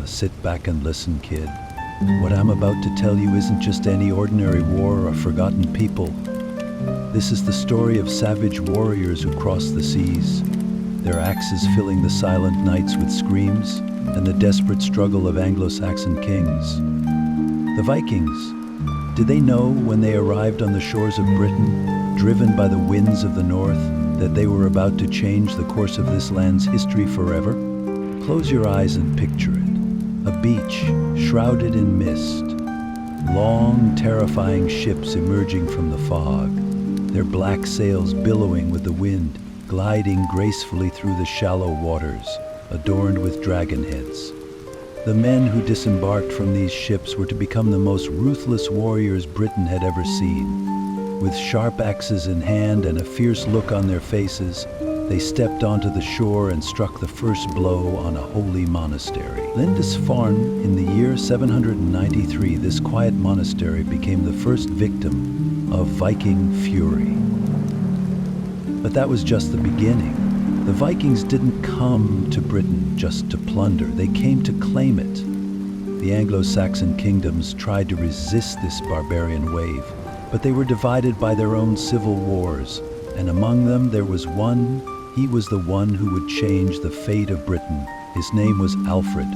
Sit back and listen, kid. What I'm about to tell you isn't just any ordinary war or forgotten people. This is the story of savage warriors who crossed the seas, their axes filling the silent nights with screams, and the desperate struggle of Anglo-Saxon kings. The Vikings, did they know when they arrived on the shores of Britain, driven by the winds of the north, that they were about to change the course of this land's history forever? Close your eyes and picture it. A beach shrouded in mist. Long, terrifying ships emerging from the fog, their black sails billowing with the wind, gliding gracefully through the shallow waters, adorned with dragon heads. The men who disembarked from these ships were to become the most ruthless warriors Britain had ever seen. With sharp axes in hand and a fierce look on their faces, they stepped onto the shore and struck the first blow on a holy monastery. Lindisfarne, in the year 793, this quiet monastery became the first victim of Viking fury. But that was just the beginning. The Vikings didn't come to Britain just to plunder, they came to claim it. The Anglo-Saxon kingdoms tried to resist this barbarian wave, but they were divided by their own civil wars, and among them there was one. He was the one who would change the fate of Britain. His name was Alfred.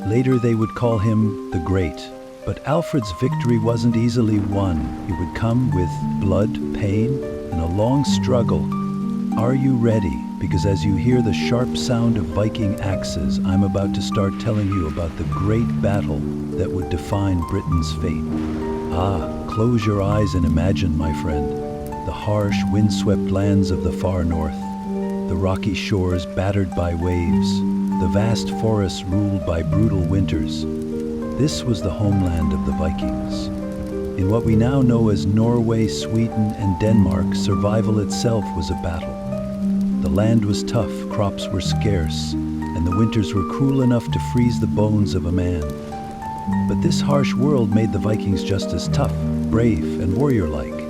Later they would call him the Great. But Alfred's victory wasn't easily won. It would come with blood, pain, and a long struggle. Are you ready? Because as you hear the sharp sound of Viking axes, I'm about to start telling you about the great battle that would define Britain's fate. Close your eyes and imagine, my friend, the harsh, windswept lands of the far north. The rocky shores battered by waves, the vast forests ruled by brutal winters. This was the homeland of the Vikings. In what we now know as Norway, Sweden, and Denmark, survival itself was a battle. The land was tough, crops were scarce, and the winters were cruel enough to freeze the bones of a man. But this harsh world made the Vikings just as tough, brave, and warrior-like.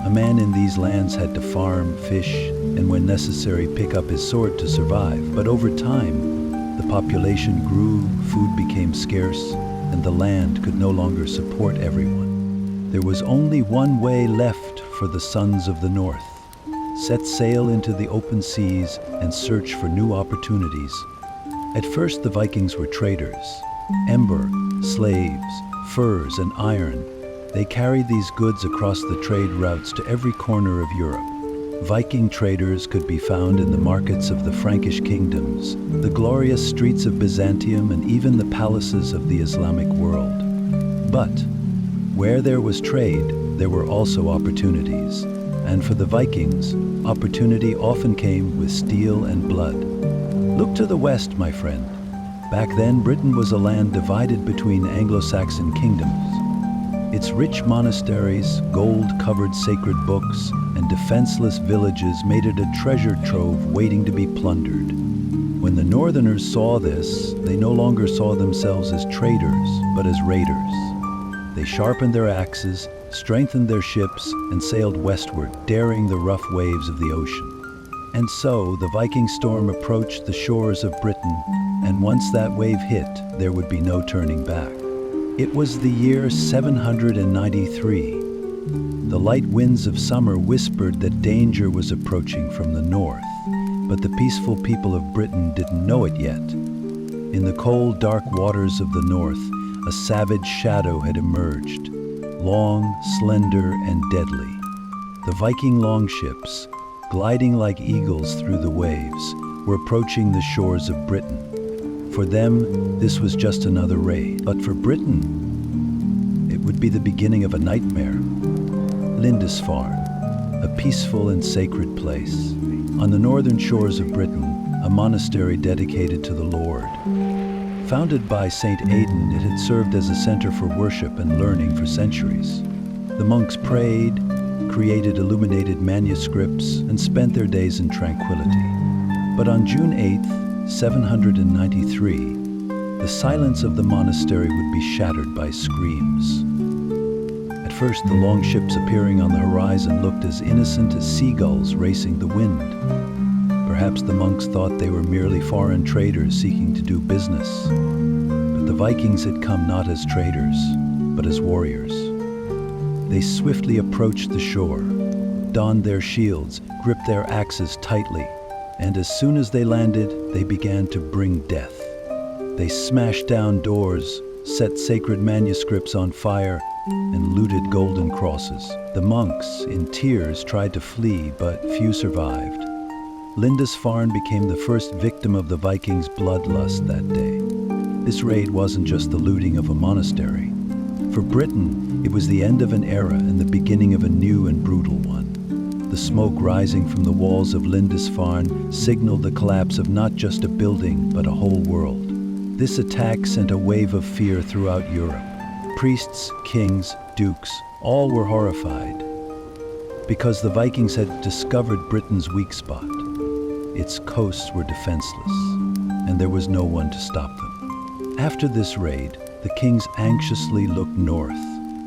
A man in these lands had to farm, fish, and when necessary pick up his sword to survive. But over time, the population grew, food became scarce, and the land could no longer support everyone. There was only one way left for the sons of the north: set sail into the open seas and search for new opportunities. At first, the Vikings were traders. Embark, slaves, furs, and iron. They carried these goods across the trade routes to every corner of Europe. Viking traders could be found in the markets of the Frankish kingdoms, the glorious streets of Byzantium, and even the palaces of the Islamic world. But where there was trade, there were also opportunities. And for the Vikings, opportunity often came with steel and blood. Look to the west, my friend. Back then, Britain was a land divided between Anglo-Saxon kingdoms. Its rich monasteries, gold-covered sacred books, and defenseless villages made it a treasure trove waiting to be plundered. When the Northerners saw this, they no longer saw themselves as traders, but as raiders. They sharpened their axes, strengthened their ships, and sailed westward, daring the rough waves of the ocean. And so the Viking storm approached the shores of Britain, and once that wave hit, there would be no turning back. It was the year 793. The light winds of summer whispered that danger was approaching from the north, but the peaceful people of Britain didn't know it yet. In the cold, dark waters of the north, a savage shadow had emerged, long, slender, and deadly. The Viking longships, gliding like eagles through the waves, were approaching the shores of Britain. For them, this was just another raid. But for Britain, it would be the beginning of a nightmare. Lindisfarne, a peaceful and sacred place. On the northern shores of Britain, a monastery dedicated to the Lord. Founded by Saint Aidan, it had served as a center for worship and learning for centuries. The monks prayed, created illuminated manuscripts, and spent their days in tranquility. But on June 8th, 793, the silence of the monastery would be shattered by screams. At first, the longships appearing on the horizon looked as innocent as seagulls racing the wind. Perhaps the monks thought they were merely foreign traders seeking to do business. But the Vikings had come not as traders, but as warriors. They swiftly approached the shore, donned their shields, gripped their axes tightly, and as soon as they landed, they began to bring death. They smashed down doors, set sacred manuscripts on fire, and looted golden crosses. The monks, in tears, tried to flee, but few survived. Lindisfarne became the first victim of the Vikings' bloodlust that day. This raid wasn't just the looting of a monastery. For Britain, it was the end of an era and the beginning of a new and brutal one. The smoke rising from the walls of Lindisfarne signaled the collapse of not just a building, but a whole world. This attack sent a wave of fear throughout Europe. Priests, kings, dukes, all were horrified, because the Vikings had discovered Britain's weak spot. Its coasts were defenseless, and there was no one to stop them. After this raid, the kings anxiously looked north,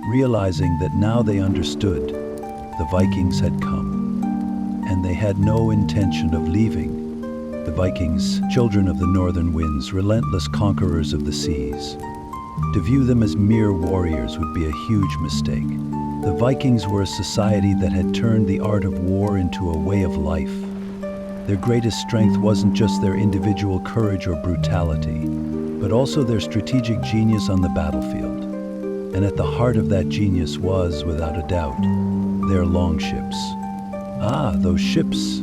realizing that now they understood the Vikings had come, and they had no intention of leaving. The Vikings, children of the northern winds, relentless conquerors of the seas. To view them as mere warriors would be a huge mistake. The Vikings were a society that had turned the art of war into a way of life. Their greatest strength wasn't just their individual courage or brutality, but also their strategic genius on the battlefield. And at the heart of that genius was, without a doubt, their longships. Those ships.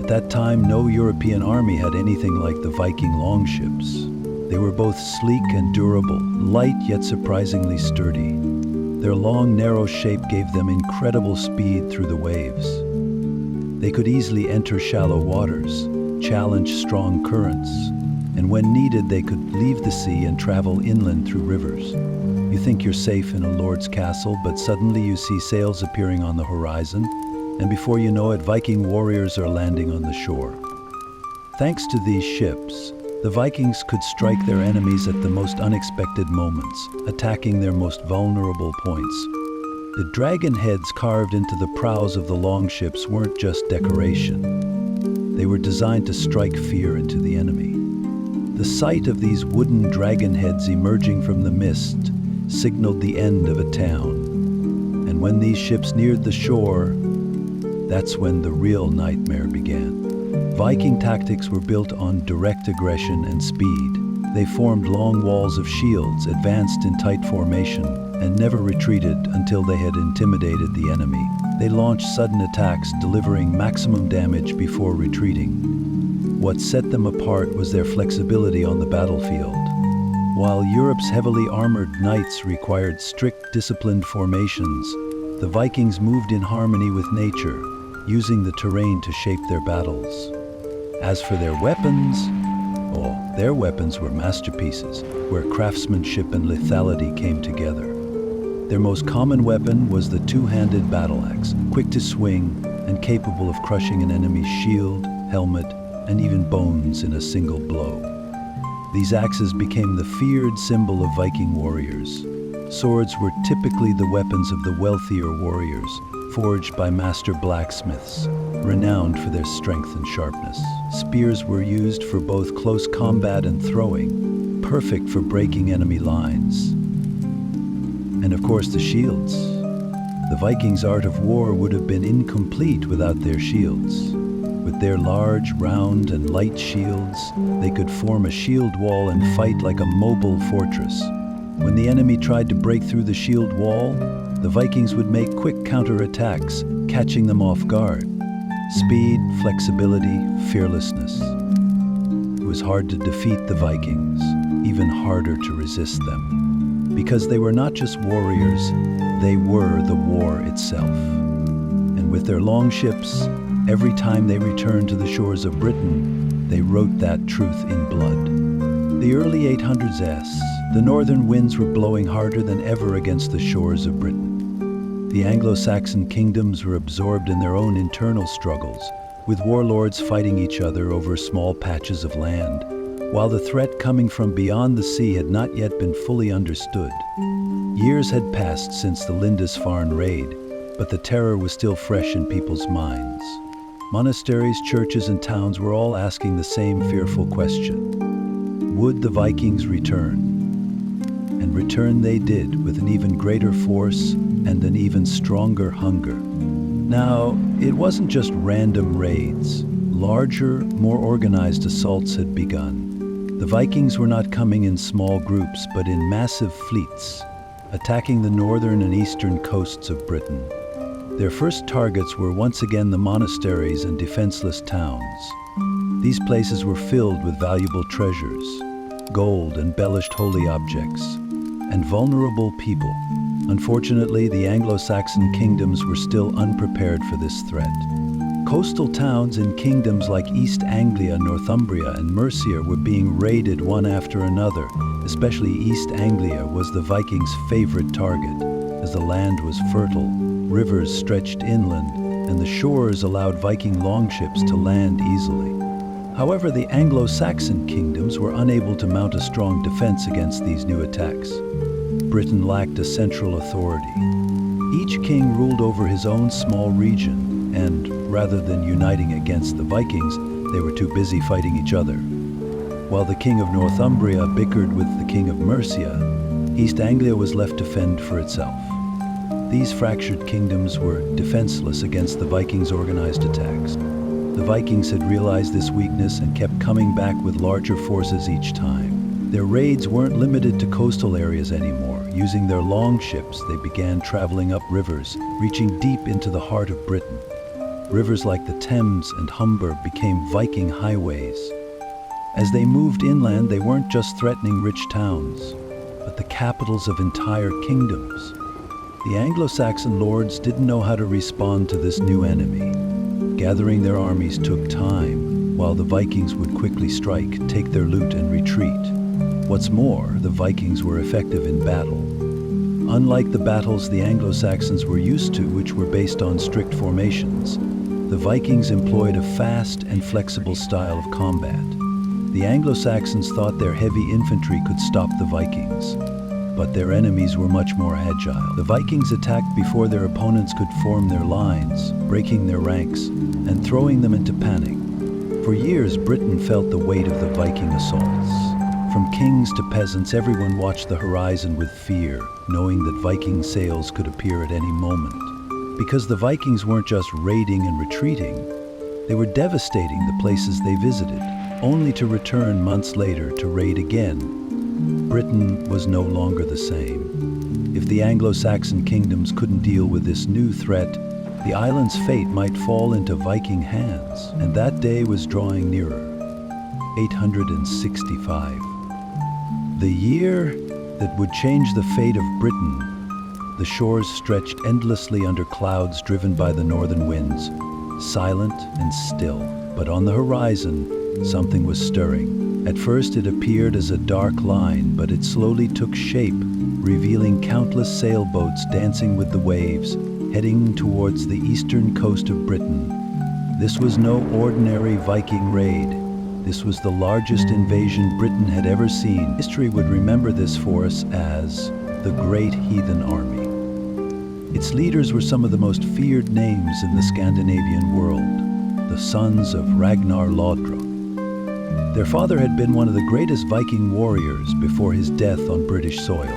At that time, no European army had anything like the Viking longships. They were both sleek and durable, light yet surprisingly sturdy. Their long, narrow shape gave them incredible speed through the waves. They could easily enter shallow waters, challenge strong currents, and when needed, they could leave the sea and travel inland through rivers. You think you're safe in a lord's castle, but suddenly you see sails appearing on the horizon, and before you know it, Viking warriors are landing on the shore. Thanks to these ships, the Vikings could strike their enemies at the most unexpected moments, attacking their most vulnerable points. The dragon heads carved into the prows of the longships weren't just decoration. They were designed to strike fear into the enemy. The sight of these wooden dragon heads emerging from the mist signaled the end of a town. And when these ships neared the shore, that's when the real nightmare began. Viking tactics were built on direct aggression and speed. They formed long walls of shields, advanced in tight formation, and never retreated until they had intimidated the enemy. They launched sudden attacks, delivering maximum damage before retreating. What set them apart was their flexibility on the battlefield. While Europe's heavily armored knights required strict, disciplined formations, the Vikings moved in harmony with nature, using the terrain to shape their battles. As for their weapons, their weapons were masterpieces, where craftsmanship and lethality came together. Their most common weapon was the two-handed battle axe, quick to swing and capable of crushing an enemy's shield, helmet, and even bones in a single blow. These axes became the feared symbol of Viking warriors. Swords were typically the weapons of the wealthier warriors, forged by master blacksmiths, renowned for their strength and sharpness. Spears were used for both close combat and throwing, perfect for breaking enemy lines. And of course, the shields. The Vikings' art of war would have been incomplete without their shields. With their large, round, and light shields, they could form a shield wall and fight like a mobile fortress. When the enemy tried to break through the shield wall, the Vikings would make quick counterattacks, catching them off guard. Speed, flexibility, fearlessness. It was hard to defeat the Vikings, even harder to resist them. Because they were not just warriors, they were the war itself. And with their longships, every time they returned to the shores of Britain, they wrote that truth in blood. The early 800s, the northern winds were blowing harder than ever against the shores of Britain. The Anglo-Saxon kingdoms were absorbed in their own internal struggles, with warlords fighting each other over small patches of land, while the threat coming from beyond the sea had not yet been fully understood. Years had passed since the Lindisfarne raid, but the terror was still fresh in people's minds. Monasteries, churches, and towns were all asking the same fearful question. Would the Vikings return? And return they did, with an even greater force and an even stronger hunger. Now, it wasn't just random raids. Larger, more organized assaults had begun. The Vikings were not coming in small groups, but in massive fleets, attacking the northern and eastern coasts of Britain. Their first targets were once again the monasteries and defenseless towns. These places were filled with valuable treasures, gold, embellished holy objects, and vulnerable people. Unfortunately, the Anglo-Saxon kingdoms were still unprepared for this threat. Coastal towns in kingdoms like East Anglia, Northumbria, and Mercia were being raided one after another. Especially East Anglia was the Vikings' favorite target, as the land was fertile, rivers stretched inland, and the shores allowed Viking longships to land easily. However, the Anglo-Saxon kingdoms were unable to mount a strong defense against these new attacks. Britain lacked a central authority. Each king ruled over his own small region, and rather than uniting against the Vikings, they were too busy fighting each other. While the king of Northumbria bickered with the king of Mercia, East Anglia was left to fend for itself. These fractured kingdoms were defenseless against the Vikings' organized attacks. The Vikings had realized this weakness and kept coming back with larger forces each time. Their raids weren't limited to coastal areas anymore. Using their longships, they began traveling up rivers, reaching deep into the heart of Britain. Rivers like the Thames and Humber became Viking highways. As they moved inland, they weren't just threatening rich towns, but the capitals of entire kingdoms. The Anglo-Saxon lords didn't know how to respond to this new enemy. Gathering their armies took time, while the Vikings would quickly strike, take their loot, and retreat. What's more, the Vikings were effective in battle. Unlike the battles the Anglo-Saxons were used to, which were based on strict formations, the Vikings employed a fast and flexible style of combat. The Anglo-Saxons thought their heavy infantry could stop the Vikings, but their enemies were much more agile. The Vikings attacked before their opponents could form their lines, breaking their ranks and throwing them into panic. For years, Britain felt the weight of the Viking assaults. From kings to peasants, everyone watched the horizon with fear, knowing that Viking sails could appear at any moment. Because the Vikings weren't just raiding and retreating, they were devastating the places they visited, only to return months later to raid again. Britain was no longer the same. If the Anglo-Saxon kingdoms couldn't deal with this new threat, the island's fate might fall into Viking hands, and that day was drawing nearer. 865. The year that would change the fate of Britain. The shores stretched endlessly under clouds driven by the northern winds, silent and still. But on the horizon, something was stirring. At first it appeared as a dark line, but it slowly took shape, revealing countless sailboats dancing with the waves, heading towards the eastern coast of Britain. This was no ordinary Viking raid. This was the largest invasion Britain had ever seen. History would remember this force as the Great Heathen Army. Its leaders were some of the most feared names in the Scandinavian world, the sons of Ragnar Lothbrok. Their father had been one of the greatest Viking warriors before his death on British soil.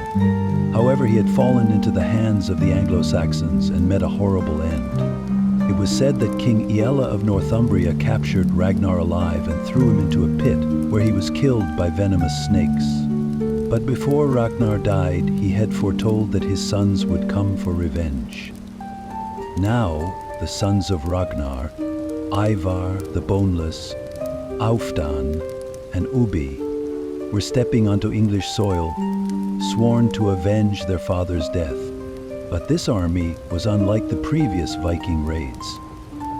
However, he had fallen into the hands of the Anglo-Saxons and met a horrible end. It was said that King Aelle of Northumbria captured Ragnar alive and threw him into a pit where he was killed by venomous snakes. But before Ragnar died, he had foretold that his sons would come for revenge. Now, the sons of Ragnar, Ivar the Boneless, Halfdan, and Ubbi, were stepping onto English soil, sworn to avenge their father's death. But this army was unlike the previous Viking raids.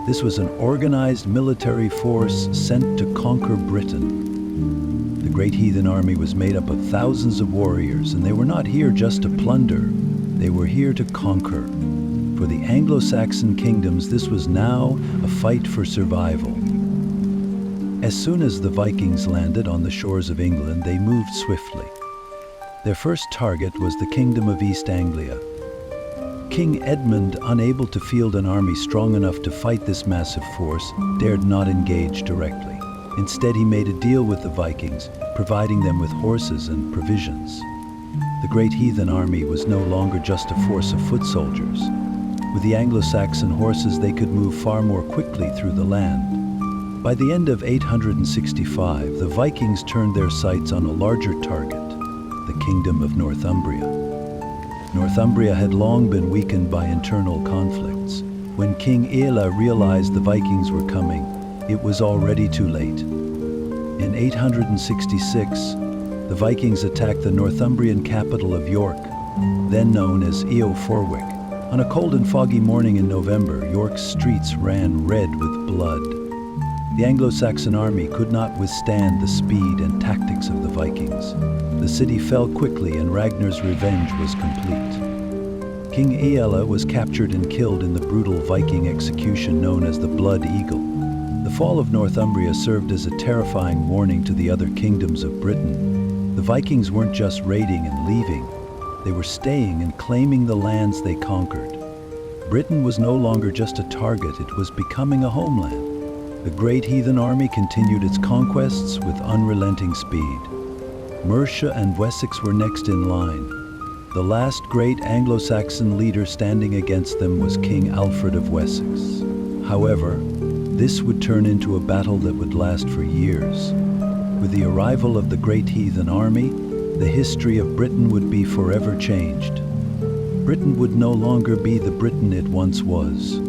This was an organized military force sent to conquer Britain. The Great Heathen Army was made up of thousands of warriors, and they were not here just to plunder. They were here to conquer. For the Anglo-Saxon kingdoms, this was now a fight for survival. As soon as the Vikings landed on the shores of England, they moved swiftly. Their first target was the Kingdom of East Anglia. King Edmund, unable to field an army strong enough to fight this massive force, dared not engage directly. Instead, he made a deal with the Vikings, providing them with horses and provisions. The Great Heathen Army was no longer just a force of foot soldiers. With the Anglo-Saxon horses, they could move far more quickly through the land. By the end of 865, the Vikings turned their sights on a larger target, the Kingdom of Northumbria. Northumbria had long been weakened by internal conflicts. When King Aelle realized the Vikings were coming, it was already too late. In 866, the Vikings attacked the Northumbrian capital of York, then known as Eoforwic. On a cold and foggy morning in November, York's streets ran red with blood. The Anglo-Saxon army could not withstand the speed and tactics of the Vikings. The city fell quickly and Ragnar's revenge was complete. King Aelle was captured and killed in the brutal Viking execution known as the Blood Eagle. The fall of Northumbria served as a terrifying warning to the other kingdoms of Britain. The Vikings weren't just raiding and leaving. They were staying and claiming the lands they conquered. Britain was no longer just a target, it was becoming a homeland. The Great Heathen Army continued its conquests with unrelenting speed. Mercia and Wessex were next in line. The last great Anglo-Saxon leader standing against them was King Alfred of Wessex. However, this would turn into a battle that would last for years. With the arrival of the Great Heathen Army, the history of Britain would be forever changed. Britain would no longer be the Britain it once was.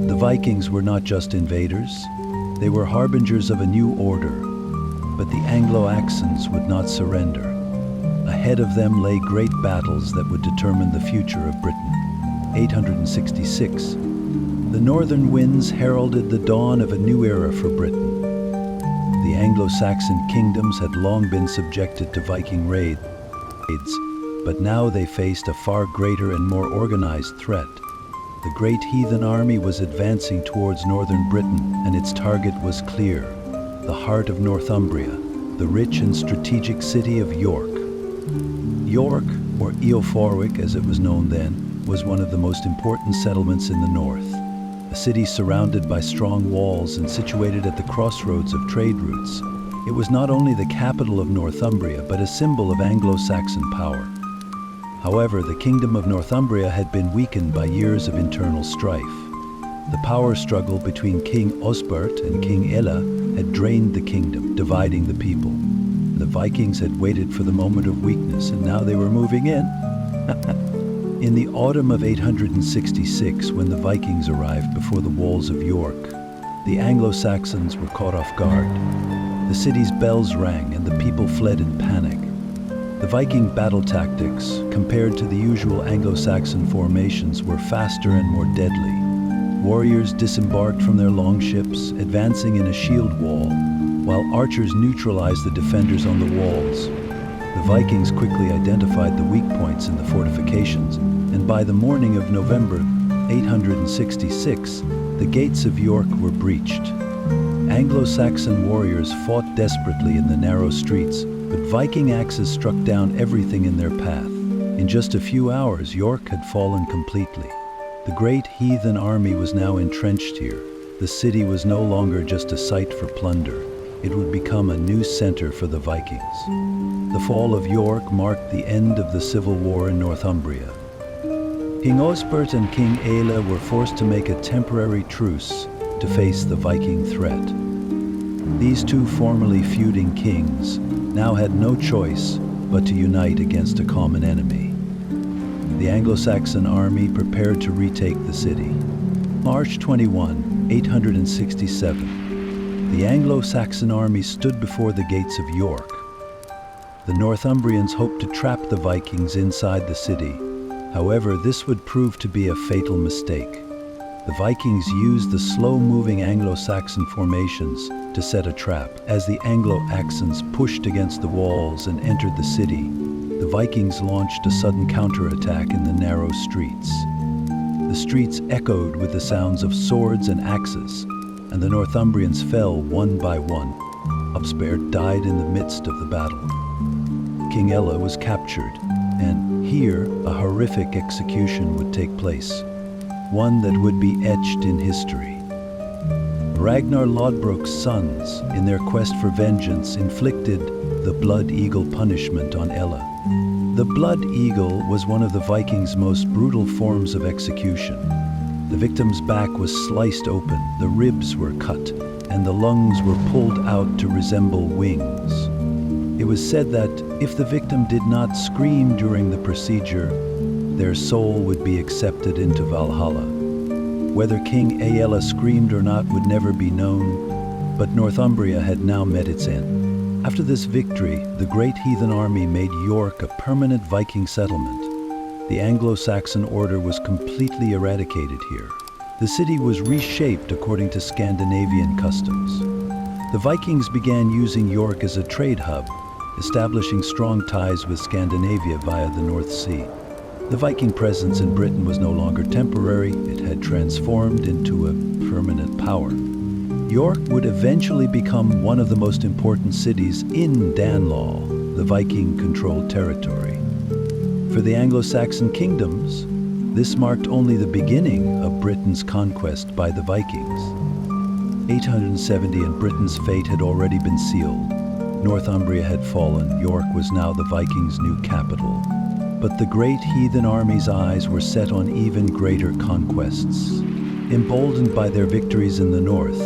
The Vikings were not just invaders, they were harbingers of a new order. But the Anglo-Saxons would not surrender. Ahead of them lay great battles that would determine the future of Britain. 866. The northern winds heralded the dawn of a new era for Britain. The Anglo-Saxon kingdoms had long been subjected to Viking raids, but now they faced a far greater and more organized threat. The Great Heathen Army was advancing towards northern Britain, and its target was clear: the heart of Northumbria, the rich and strategic city of York. York, or Eoforwic as it was known then, was one of the most important settlements in the north. A city surrounded by strong walls and situated at the crossroads of trade routes, it was not only the capital of Northumbria but a symbol of Anglo-Saxon power. However, the Kingdom of Northumbria had been weakened by years of internal strife. The power struggle between King Osbert and King Aelle had drained the kingdom, dividing the people. The Vikings had waited for the moment of weakness, and now they were moving in. In the autumn of 866, when the Vikings arrived before the walls of York, the Anglo-Saxons were caught off guard. The city's bells rang and the people fled in panic. The Viking battle tactics, compared to the usual Anglo-Saxon formations, were faster and more deadly. Warriors disembarked from their longships, advancing in a shield wall, while archers neutralized the defenders on the walls. The Vikings quickly identified the weak points in the fortifications, and by the morning of November 866, the gates of York were breached. Anglo-Saxon warriors fought desperately in the narrow streets, but Viking axes struck down everything in their path. In just a few hours, York had fallen completely. The Great Heathen Army was now entrenched here. The city was no longer just a site for plunder. It would become a new center for the Vikings. The fall of York marked the end of the civil war in Northumbria. King Osbert and King Aelle were forced to make a temporary truce to face the Viking threat. These two formerly feuding kings now had no choice but to unite against a common enemy. The Anglo-Saxon army prepared to retake the city. March 21, 867. The Anglo-Saxon army stood before the gates of York. The Northumbrians hoped to trap the Vikings inside the city. However, this would prove to be a fatal mistake. The Vikings used the slow-moving Anglo-Saxon formations to set a trap. As the Anglo-Saxons pushed against the walls and entered the city, the Vikings launched a sudden counterattack in the narrow streets. The streets echoed with the sounds of swords and axes, and the Northumbrians fell one by one. Osbert died in the midst of the battle. King Ella was captured, and here a horrific execution would take place, one that would be etched in history. Ragnar Lothbrok's sons, in their quest for vengeance, inflicted the Blood Eagle punishment on Ella. The Blood Eagle was one of the Vikings' most brutal forms of execution. The victim's back was sliced open, the ribs were cut, and the lungs were pulled out to resemble wings. It was said that if the victim did not scream during the procedure, their soul would be accepted into Valhalla. Whether King Aella screamed or not would never be known, but Northumbria had now met its end. After this victory, the Great Heathen Army made York a permanent Viking settlement. The Anglo-Saxon order was completely eradicated here. The city was reshaped according to Scandinavian customs. The Vikings began using York as a trade hub, establishing strong ties with Scandinavia via the North Sea. The Viking presence in Britain was no longer temporary, it had transformed into a permanent power. York would eventually become one of the most important cities in Danelaw, the Viking-controlled territory. For the Anglo-Saxon kingdoms, this marked only the beginning of Britain's conquest by the Vikings. 870 and Britain's fate had already been sealed. Northumbria had fallen, York was now the Vikings' new capital. But the Great Heathen Army's eyes were set on even greater conquests. Emboldened by their victories in the north,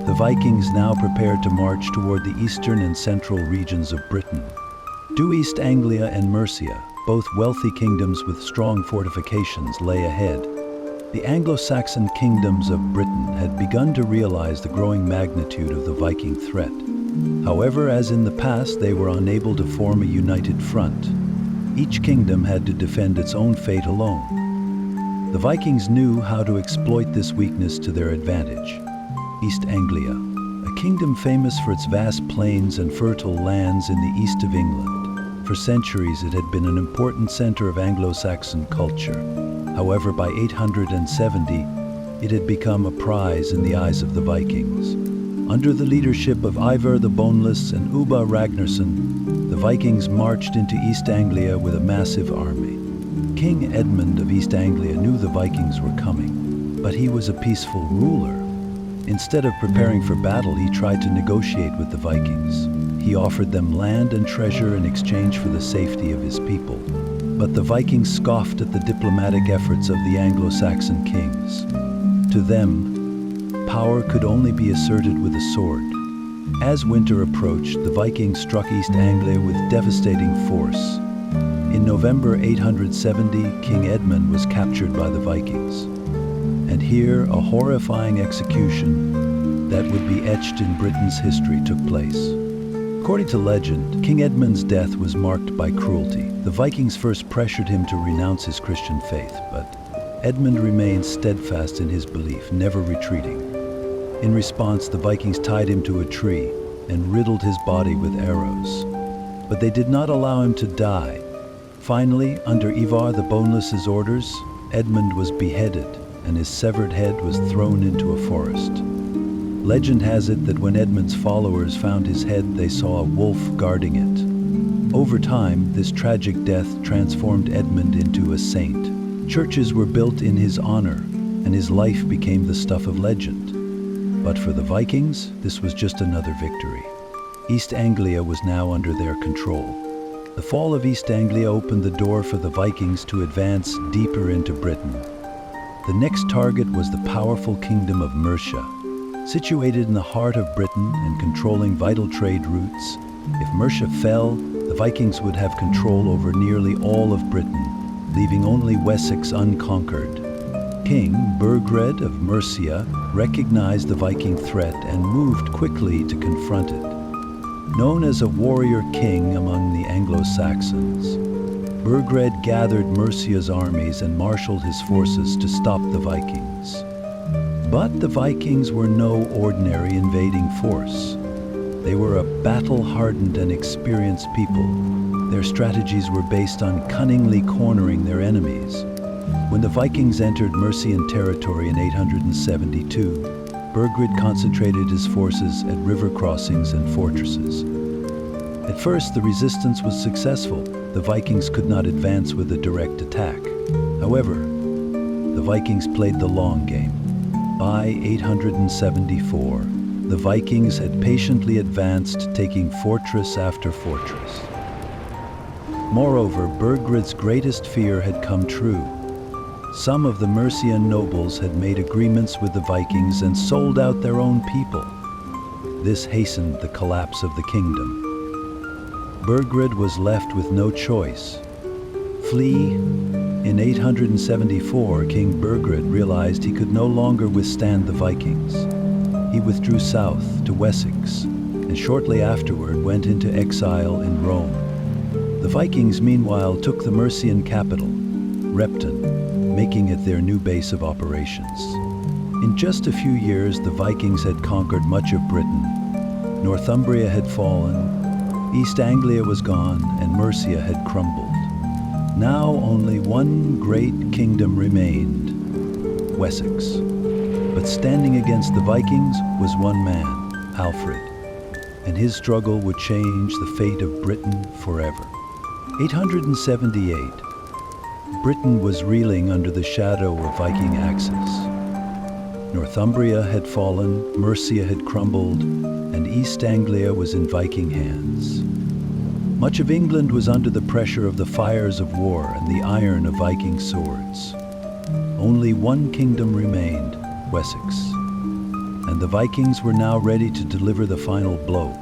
the Vikings now prepared to march toward the eastern and central regions of Britain. Due East Anglia and Mercia, both wealthy kingdoms with strong fortifications, lay ahead. The Anglo-Saxon kingdoms of Britain had begun to realize the growing magnitude of the Viking threat. However, as in the past, they were unable to form a united front. Each kingdom had to defend its own fate alone. The Vikings knew how to exploit this weakness to their advantage. East Anglia, a kingdom famous for its vast plains and fertile lands in the east of England. For centuries it had been an important center of Anglo-Saxon culture. However, by 870, it had become a prize in the eyes of the Vikings. Under the leadership of Ivar the Boneless and Ubba Ragnarsson, the Vikings marched into East Anglia with a massive army. King Edmund of East Anglia knew the Vikings were coming, but he was a peaceful ruler. Instead of preparing for battle, he tried to negotiate with the Vikings. He offered them land and treasure in exchange for the safety of his people. But the Vikings scoffed at the diplomatic efforts of the Anglo-Saxon kings. To them, power could only be asserted with a sword. As winter approached, the Vikings struck East Anglia with devastating force. In November 870, King Edmund was captured by the Vikings. And here, a horrifying execution that would be etched in Britain's history took place. According to legend, King Edmund's death was marked by cruelty. The Vikings first pressured him to renounce his Christian faith, but Edmund remained steadfast in his belief, never retreating. In response, the Vikings tied him to a tree and riddled his body with arrows. But they did not allow him to die. Finally, under Ivar the Boneless's orders, Edmund was beheaded and his severed head was thrown into a forest. Legend has it that when Edmund's followers found his head, they saw a wolf guarding it. Over time, this tragic death transformed Edmund into a saint. Churches were built in his honor, and his life became the stuff of legend. But for the Vikings, this was just another victory. East Anglia was now under their control. The fall of East Anglia opened the door for the Vikings to advance deeper into Britain. The next target was the powerful kingdom of Mercia. Situated in the heart of Britain and controlling vital trade routes, if Mercia fell, the Vikings would have control over nearly all of Britain, leaving only Wessex unconquered. King Burgred of Mercia recognized the Viking threat and moved quickly to confront it. Known as a warrior king among the Anglo-Saxons, Burgred gathered Mercia's armies and marshaled his forces to stop the Vikings. But the Vikings were no ordinary invading force. They were a battle-hardened and experienced people. Their strategies were based on cunningly cornering their enemies. When the Vikings entered Mercian territory in 872, Burgred concentrated his forces at river crossings and fortresses. At first, the resistance was successful. The Vikings could not advance with a direct attack. However, the Vikings played the long game. By 874, the Vikings had patiently advanced, taking fortress after fortress. Moreover, Burgred's greatest fear had come true. Some of the Mercian nobles had made agreements with the Vikings and sold out their own people. This hastened the collapse of the kingdom. Burgred was left with no choice. Flee. In 874, King Burgred realized he could no longer withstand the Vikings. He withdrew south to Wessex, and shortly afterward went into exile in Rome. The Vikings, meanwhile, took the Mercian capital, Repton, making it their new base of operations. In just a few years, the Vikings had conquered much of Britain. Northumbria had fallen, East Anglia was gone, and Mercia had crumbled. Now only one great kingdom remained, Wessex. But standing against the Vikings was one man, Alfred, and his struggle would change the fate of Britain forever. 878. Britain was reeling under the shadow of Viking axes. Northumbria had fallen, Mercia had crumbled, and East Anglia was in Viking hands. Much of England was under the pressure of the fires of war and the iron of Viking swords. Only one kingdom remained, Wessex, and the Vikings were now ready to deliver the final blow.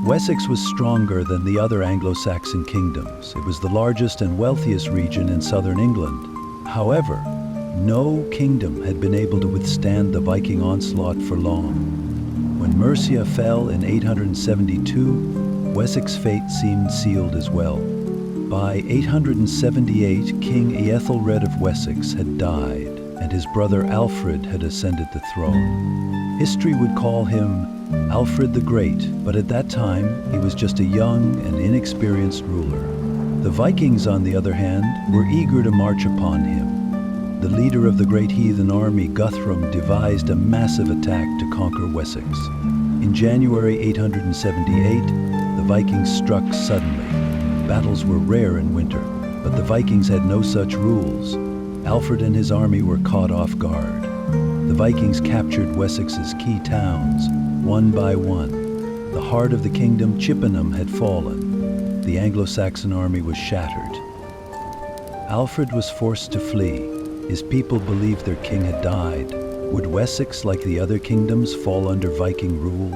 Wessex was stronger than the other Anglo-Saxon kingdoms. It was the largest and wealthiest region in southern England. However, no kingdom had been able to withstand the Viking onslaught for long. When Mercia fell in 872, Wessex fate seemed sealed as well. By 878, King Ethelred of Wessex had died, and his brother Alfred had ascended the throne. History would call him Alfred the Great, but at that time he was just a young and inexperienced ruler. The Vikings, on the other hand, were eager to march upon him. The leader of the Great Heathen Army, Guthrum, devised a massive attack to conquer Wessex. In January 878, the Vikings struck suddenly. Battles were rare in winter, but the Vikings had no such rules. Alfred and his army were caught off guard. The Vikings captured Wessex's key towns, one by one. The heart of the kingdom, Chippenham, had fallen. The Anglo-Saxon army was shattered. Alfred was forced to flee. His people believed their king had died. Would Wessex, like the other kingdoms, fall under Viking rule?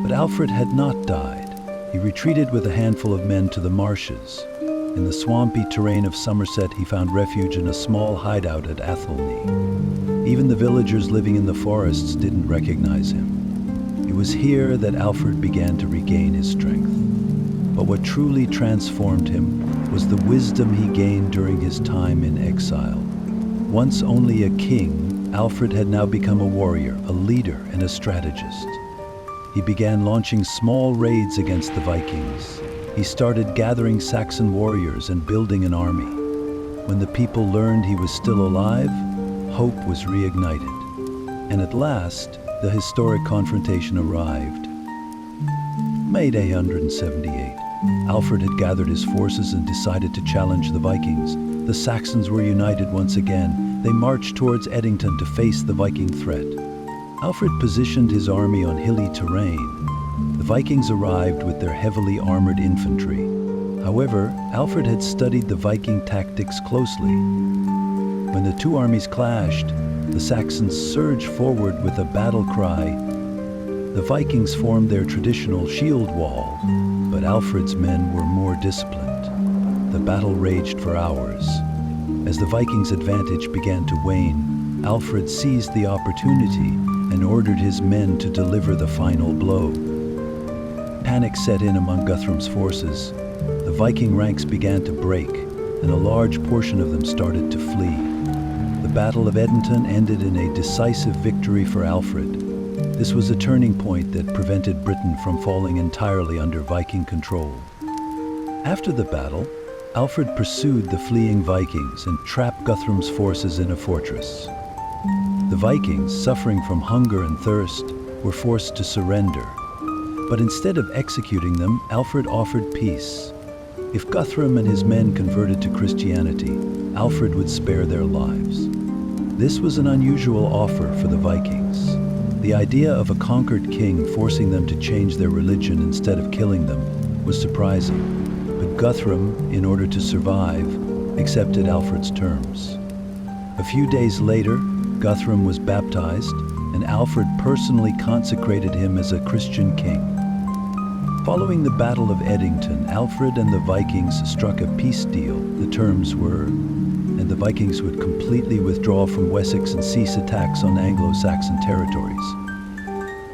But Alfred had not died. He retreated with a handful of men to the marshes. In the swampy terrain of Somerset, he found refuge in a small hideout at Athelney. Even the villagers living in the forests didn't recognize him. It was here that Alfred began to regain his strength. But what truly transformed him was the wisdom he gained during his time in exile. Once only a king, Alfred had now become a warrior, a leader, and a strategist. He began launching small raids against the Vikings. He started gathering Saxon warriors and building an army. When the people learned he was still alive, hope was reignited. And at last, the historic confrontation arrived. May 878. Alfred had gathered his forces and decided to challenge the Vikings. The Saxons were united once again. They marched towards Edington to face the Viking threat. Alfred positioned his army on hilly terrain. The Vikings arrived with their heavily armored infantry. However, Alfred had studied the Viking tactics closely. When the two armies clashed, the Saxons surged forward with a battle cry. The Vikings formed their traditional shield wall, but Alfred's men were more disciplined. The battle raged for hours. As the Vikings' advantage began to wane, Alfred seized the opportunity and ordered his men to deliver the final blow. Panic set in among Guthrum's forces. The Viking ranks began to break, and a large portion of them started to flee. The Battle of Edington ended in a decisive victory for Alfred. This was a turning point that prevented Britain from falling entirely under Viking control. After the battle, Alfred pursued the fleeing Vikings and trapped Guthrum's forces in a fortress. The Vikings, suffering from hunger and thirst, were forced to surrender. But instead of executing them, Alfred offered peace. If Guthrum and his men converted to Christianity, Alfred would spare their lives. This was an unusual offer for the Vikings. The idea of a conquered king forcing them to change their religion instead of killing them was surprising. But Guthrum, in order to survive, accepted Alfred's terms. A few days later, Guthrum was baptized, and Alfred personally consecrated him as a Christian king. Following the Battle of Edington, Alfred and the Vikings struck a peace deal. The terms were, and the Vikings would completely withdraw from Wessex and cease attacks on Anglo-Saxon territories.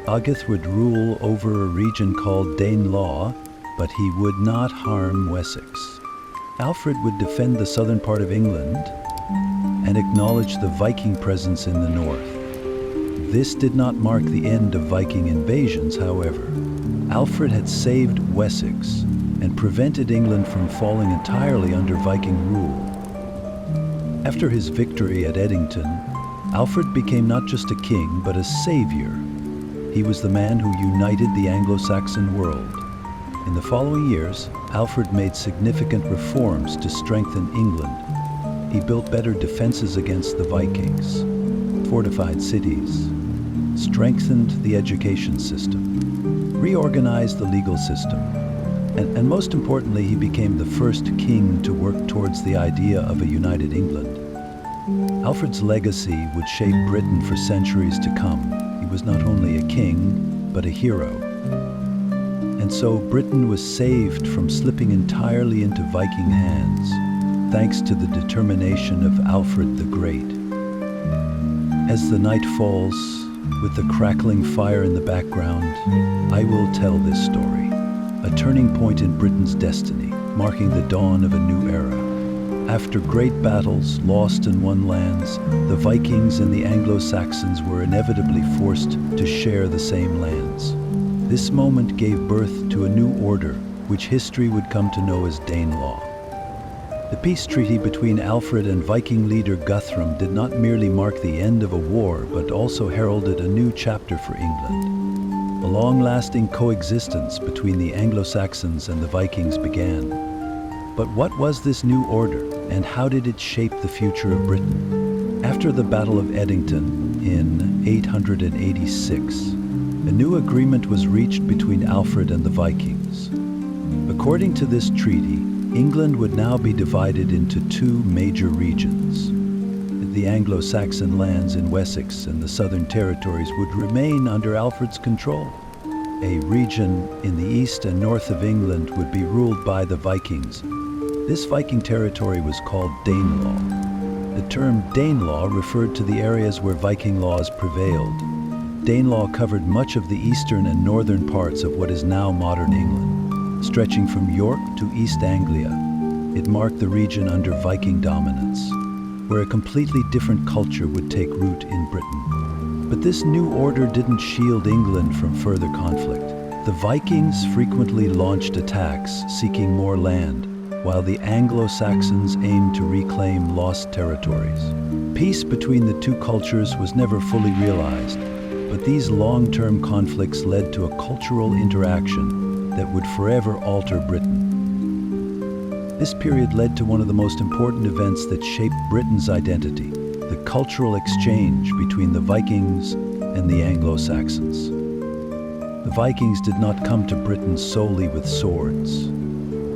Ogyth would rule over a region called Danelaw, but he would not harm Wessex. Alfred would defend the southern part of England and acknowledge the Viking presence in the north. This did not mark the end of Viking invasions, however. Alfred had saved Wessex and prevented England from falling entirely under Viking rule. After his victory at Edington, Alfred became not just a king, but a savior. He was the man who united the Anglo-Saxon world. In the following years, Alfred made significant reforms to strengthen England. He built better defenses against the Vikings, fortified cities, strengthened the education system, reorganized the legal system, and most importantly, he became the first king to work towards the idea of a united England. Alfred's legacy would shape Britain for centuries to come. He was not only a king, but a hero. And so Britain was saved from slipping entirely into Viking hands, thanks to the determination of Alfred the Great. As the night falls, with the crackling fire in the background, I will tell this story, a turning point in Britain's destiny, marking the dawn of a new era. After great battles, lost and won lands, the Vikings and the Anglo-Saxons were inevitably forced to share the same lands. This moment gave birth to a new order, which history would come to know as Danelaw. The peace treaty between Alfred and Viking leader Guthrum did not merely mark the end of a war, but also heralded a new chapter for England. A long-lasting coexistence between the Anglo-Saxons and the Vikings began. But what was this new order, and how did it shape the future of Britain? After the Battle of Edington in 886, a new agreement was reached between Alfred and the Vikings. According to this treaty, England would now be divided into two major regions. The Anglo-Saxon lands in Wessex and the southern territories would remain under Alfred's control. A region in the east and north of England would be ruled by the Vikings. This Viking territory was called Danelaw. The term Danelaw referred to the areas where Viking laws prevailed. Danelaw covered much of the eastern and northern parts of what is now modern England, stretching from York to East Anglia. It marked the region under Viking dominance, where a completely different culture would take root in Britain. But this new order didn't shield England from further conflict. The Vikings frequently launched attacks seeking more land, while the Anglo-Saxons aimed to reclaim lost territories. Peace between the two cultures was never fully realized, but these long-term conflicts led to a cultural interaction that would forever alter Britain. This period led to one of the most important events that shaped Britain's identity, the cultural exchange between the Vikings and the Anglo-Saxons. The Vikings did not come to Britain solely with swords.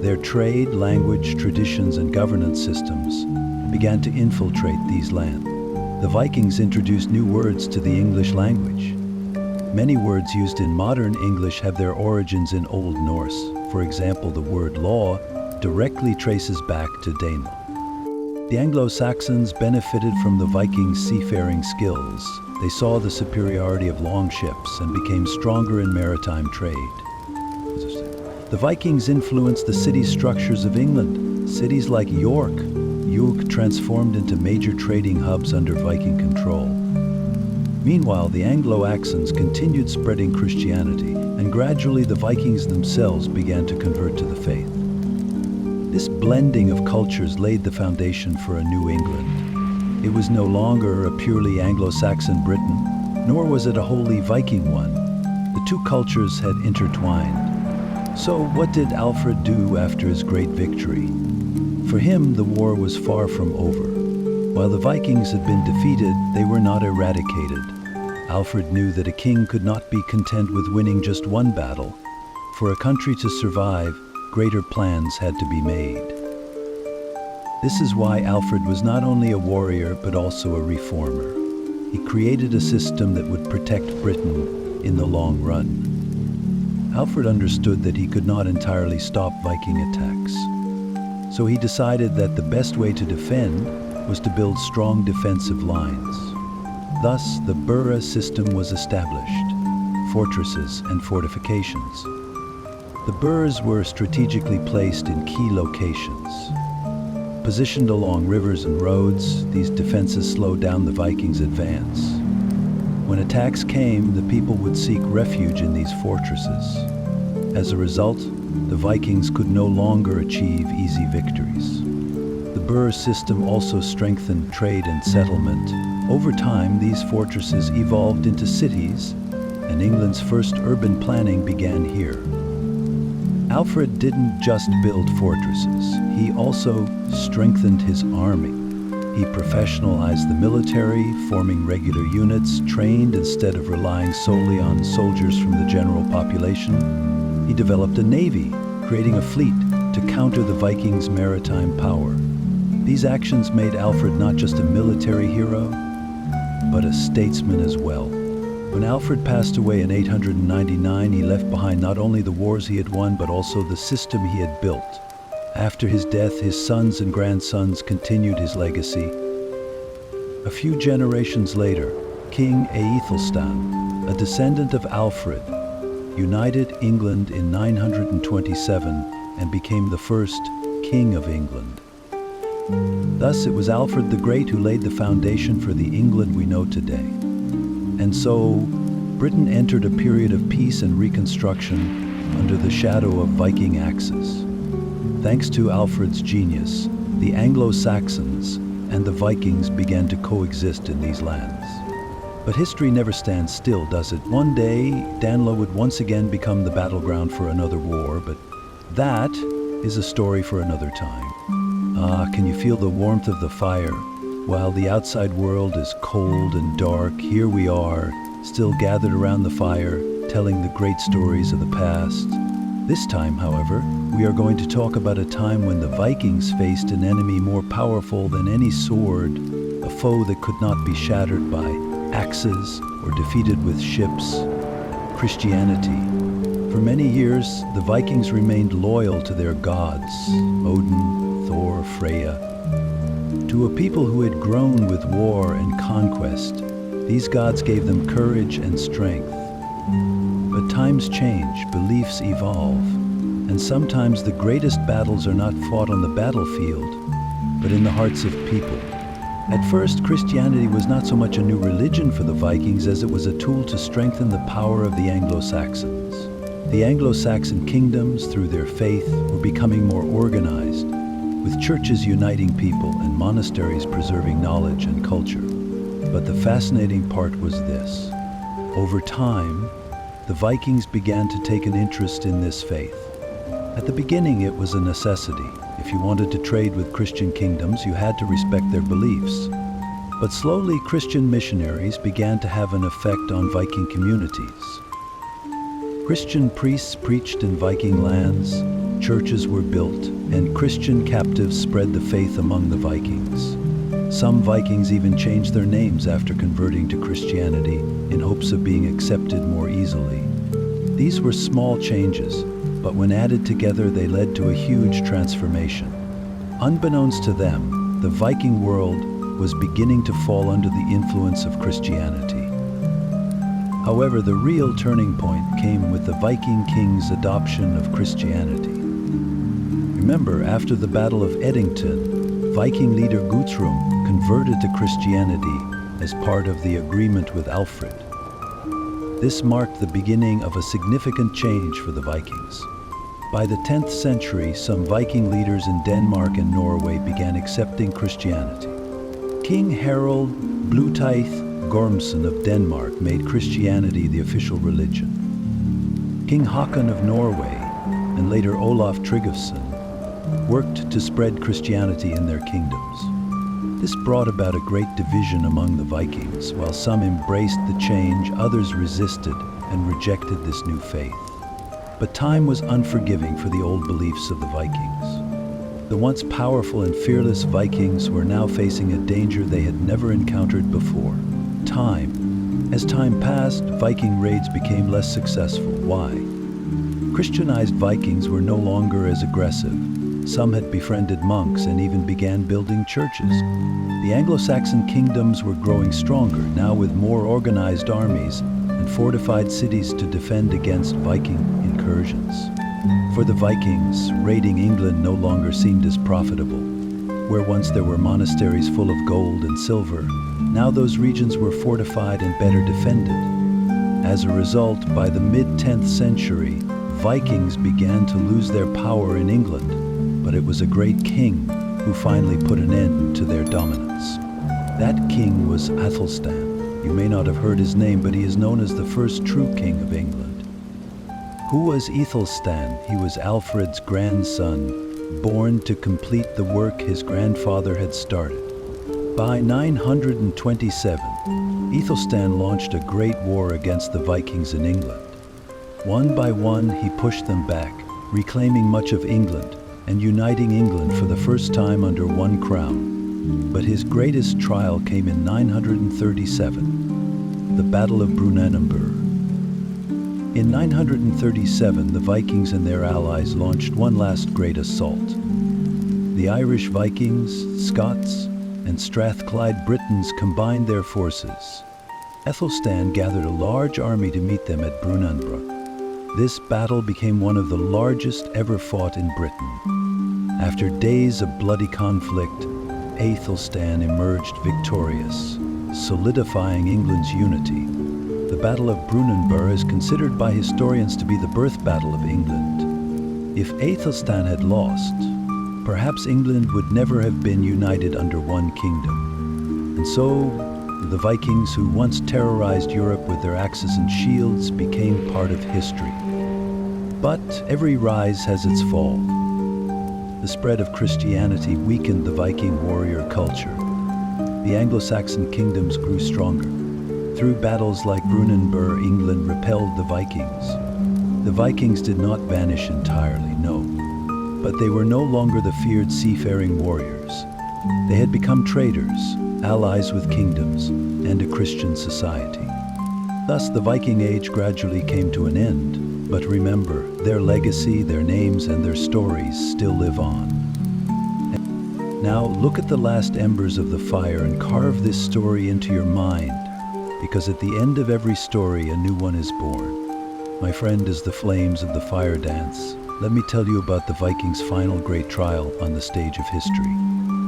Their trade, language, traditions, and governance systems began to infiltrate these lands. The Vikings introduced new words to the English language. Many words used in modern English have their origins in Old Norse. For example, the word law directly traces back to Danelaw. The Anglo-Saxons benefited from the Vikings' seafaring skills. They saw the superiority of longships and became stronger in maritime trade. The Vikings influenced the city structures of England. Cities like York transformed into major trading hubs under Viking control. Meanwhile, the Anglo-Saxons continued spreading Christianity, and gradually the Vikings themselves began to convert to the faith. This blending of cultures laid the foundation for a new England. It was no longer a purely Anglo-Saxon Britain, nor was it a wholly Viking one. The two cultures had intertwined. So what did Alfred do after his great victory? For him, the war was far from over. While the Vikings had been defeated, they were not eradicated. Alfred knew that a king could not be content with winning just one battle. For a country to survive, greater plans had to be made. This is why Alfred was not only a warrior, but also a reformer. He created a system that would protect Britain in the long run. Alfred understood that he could not entirely stop Viking attacks. So he decided that the best way to defend was to build strong defensive lines. Thus, the borough system was established, fortresses and fortifications. The boroughs were strategically placed in key locations. Positioned along rivers and roads, these defenses slowed down the Vikings' advance. When attacks came, the people would seek refuge in these fortresses. As a result, the Vikings could no longer achieve easy victories. The borough system also strengthened trade and settlement. Over time, these fortresses evolved into cities, and England's first urban planning began here. Alfred didn't just build fortresses, he also strengthened his army. He professionalized the military, forming regular units, trained instead of relying solely on soldiers from the general population. He developed a navy, creating a fleet to counter the Vikings' maritime power. These actions made Alfred not just a military hero, but a statesman as well. When Alfred passed away in 899, he left behind not only the wars he had won, but also the system he had built. After his death, his sons and grandsons continued his legacy. A few generations later, King Aethelstan, a descendant of Alfred, united England in 927 and became the first King of England. Thus, it was Alfred the Great who laid the foundation for the England we know today. And so, Britain entered a period of peace and reconstruction under the shadow of Viking axes. Thanks to Alfred's genius, the Anglo-Saxons and the Vikings began to coexist in these lands. But history never stands still, does it? One day, Danelaw would once again become the battleground for another war, but that is a story for another time. Can you feel the warmth of the fire? While the outside world is cold and dark, here we are, still gathered around the fire, telling the great stories of the past. This time, however, we are going to talk about a time when the Vikings faced an enemy more powerful than any sword, a foe that could not be shattered by axes or defeated with ships: Christianity. For many years, the Vikings remained loyal to their gods, Odin, Thor, Freya. To a people who had grown with war and conquest, these gods gave them courage and strength. But times change, beliefs evolve, and sometimes the greatest battles are not fought on the battlefield, but in the hearts of people. At first, Christianity was not so much a new religion for the Vikings as it was a tool to strengthen the power of the Anglo-Saxons. The Anglo-Saxon kingdoms, through their faith, were becoming more organized, with churches uniting people and monasteries preserving knowledge and culture. But the fascinating part was this. Over time, the Vikings began to take an interest in this faith. At the beginning, it was a necessity. If you wanted to trade with Christian kingdoms, you had to respect their beliefs. But slowly, Christian missionaries began to have an effect on Viking communities. Christian priests preached in Viking lands, churches were built, and Christian captives spread the faith among the Vikings. Some Vikings even changed their names after converting to Christianity in hopes of being accepted more easily. These were small changes, but when added together, they led to a huge transformation. Unbeknownst to them, the Viking world was beginning to fall under the influence of Christianity. However, the real turning point came with the Viking king's adoption of Christianity. Remember, after the Battle of Edington, Viking leader Guthrum converted to Christianity as part of the agreement with Alfred. This marked the beginning of a significant change for the Vikings. By the 10th century, some Viking leaders in Denmark and Norway began accepting Christianity. King Harald Bluetooth Gormson of Denmark made Christianity the official religion. King Håkon of Norway, and later Olaf Tryggvason, worked to spread Christianity in their kingdoms. This brought about a great division among the Vikings. While some embraced the change, others resisted and rejected this new faith. But time was unforgiving for the old beliefs of the Vikings. The once powerful and fearless Vikings were now facing a danger they had never encountered before: time. As time passed, Viking raids became less successful. Why? Christianized Vikings were no longer as aggressive. Some had befriended monks and even began building churches. The Anglo-Saxon kingdoms were growing stronger, now with more organized armies and fortified cities to defend against Viking incursions. For the Vikings, raiding England no longer seemed as profitable. Where once there were monasteries full of gold and silver, now those regions were fortified and better defended. As a result, by the mid-10th century, Vikings began to lose their power in England. But it was a great king who finally put an end to their dominance. That king was Athelstan. You may not have heard his name, but he is known as the first true king of England. Who was Athelstan? He was Alfred's grandson, born to complete the work his grandfather had started. By 927, Athelstan launched a great war against the Vikings in England. One by one, he pushed them back, reclaiming much of England and uniting England for the first time under one crown. But his greatest trial came in 937, the Battle of Brunanburh. In 937, the Vikings and their allies launched one last great assault. The Irish Vikings, Scots, and Strathclyde Britons combined their forces. Athelstan gathered a large army to meet them at Brunanburh. This battle became one of the largest ever fought in Britain. After days of bloody conflict, Athelstan emerged victorious, solidifying England's unity. The Battle of Brunanburh is considered by historians to be the birth battle of England. If Athelstan had lost, perhaps England would never have been united under one kingdom. And so, the Vikings, who once terrorized Europe with their axes and shields, became part of history. But every rise has its fall. The spread of Christianity weakened the Viking warrior culture. The Anglo-Saxon kingdoms grew stronger. Through battles like Brunanburh, England repelled the Vikings. The Vikings did not vanish entirely, no. But they were no longer the feared seafaring warriors. They had become traders, allies with kingdoms, and a Christian society. Thus, the Viking Age gradually came to an end. But remember, their legacy, their names, and their stories still live on. Now, look at the last embers of the fire and carve this story into your mind, because at the end of every story, a new one is born. My friend, as the flames of the fire dance, let me tell you about the Vikings' final great trial on the stage of history.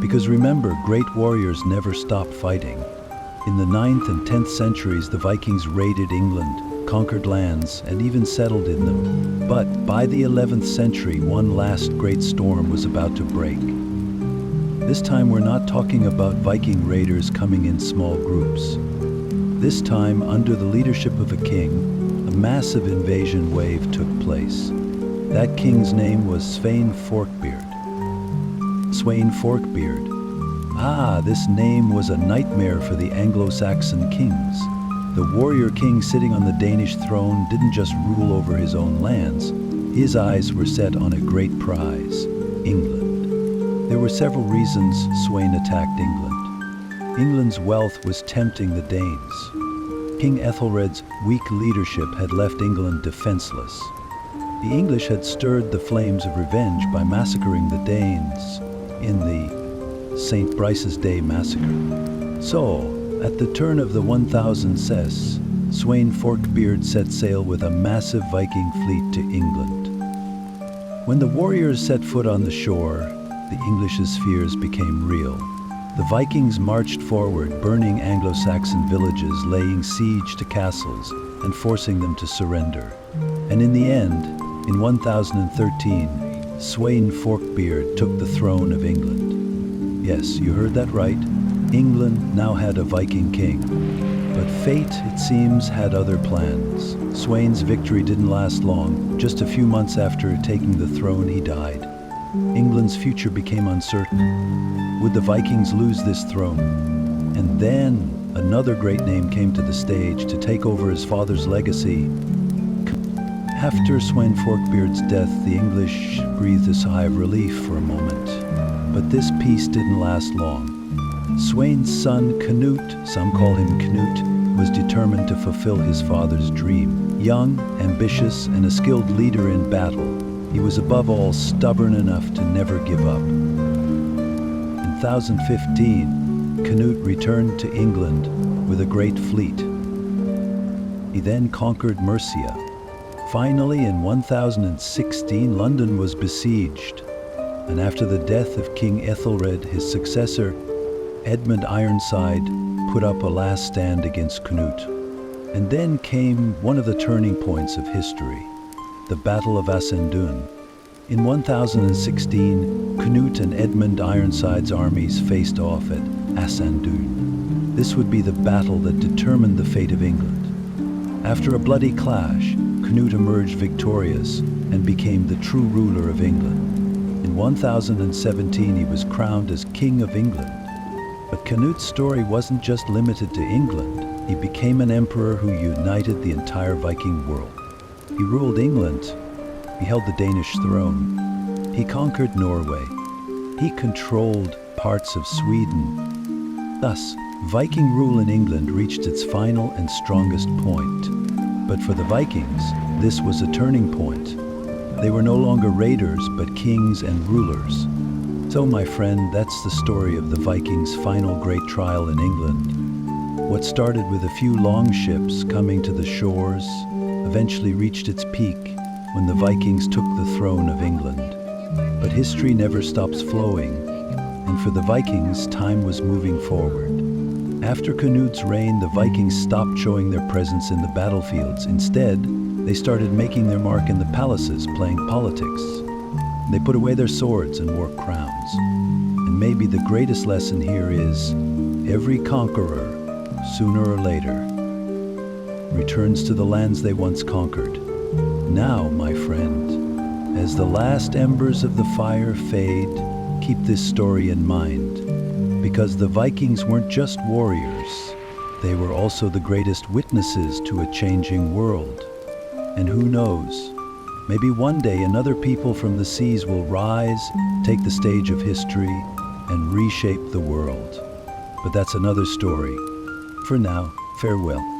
Because remember, great warriors never stop fighting. In the 9th and 10th centuries, the Vikings raided England, conquered lands, and even settled in them. But by the 11th century, one last great storm was about to break. This time we're not talking about Viking raiders coming in small groups. This time, under the leadership of a king, a massive invasion wave took place. That king's name was Sweyn Forkbeard. Sweyn Forkbeard. This name was a nightmare for the Anglo-Saxon kings. The warrior king sitting on the Danish throne didn't just rule over his own lands. His eyes were set on a great prize, England. There were several reasons Sweyn attacked England. England's wealth was tempting the Danes. King Ethelred's weak leadership had left England defenseless. The English had stirred the flames of revenge by massacring the Danes in the St. Brice's Day massacre. So, at the turn of the 1000 Cess, Sweyn Forkbeard set sail with a massive Viking fleet to England. When the warriors set foot on the shore, the English's fears became real. The Vikings marched forward, burning Anglo-Saxon villages, laying siege to castles, and forcing them to surrender. And in the end, in 1013, Sweyn Forkbeard took the throne of England. Yes, you heard that right. England now had a Viking king. But fate, it seems, had other plans. Sweyn's victory didn't last long. Just a few months after taking the throne, he died. England's future became uncertain. Would the Vikings lose this throne? And then another great name came to the stage to take over his father's legacy. After Sweyn Forkbeard's death, the English breathed a sigh of relief for a moment. But this peace didn't last long. Sweyn's son, Canute, some call him Knut, was determined to fulfill his father's dream. Young, ambitious, and a skilled leader in battle, he was above all stubborn enough to never give up. In 1015, Canute returned to England with a great fleet. He then conquered Mercia. Finally, in 1016, London was besieged, and after the death of King Ethelred, his successor, Edmund Ironside, put up a last stand against Canute. And then came one of the turning points of history, the Battle of Ascendun. In 1016, Canute and Edmund Ironside's armies faced off at Ascendun. This would be the battle that determined the fate of England. After a bloody clash, Canute emerged victorious and became the true ruler of England. In 1017, he was crowned as King of England. But Canute's story wasn't just limited to England. He became an emperor who united the entire Viking world. He ruled England. He held the Danish throne. He conquered Norway. He controlled parts of Sweden. Thus, Viking rule in England reached its final and strongest point. But for the Vikings, this was a turning point. They were no longer raiders, but kings and rulers. So, my friend, that's the story of the Vikings' final great trial in England. What started with a few longships coming to the shores eventually reached its peak when the Vikings took the throne of England. But history never stops flowing, and for the Vikings, time was moving forward. After Canute's reign, the Vikings stopped showing their presence in the battlefields. Instead, they started making their mark in the palaces, playing politics. They put away their swords and wore crowns. And maybe the greatest lesson here is, every conqueror, sooner or later, returns to the lands they once conquered. Now, my friend, as the last embers of the fire fade, keep this story in mind. Because the Vikings weren't just warriors, they were also the greatest witnesses to a changing world. And who knows, maybe one day another people from the seas will rise, take the stage of history, and reshape the world. But that's another story. For now, farewell.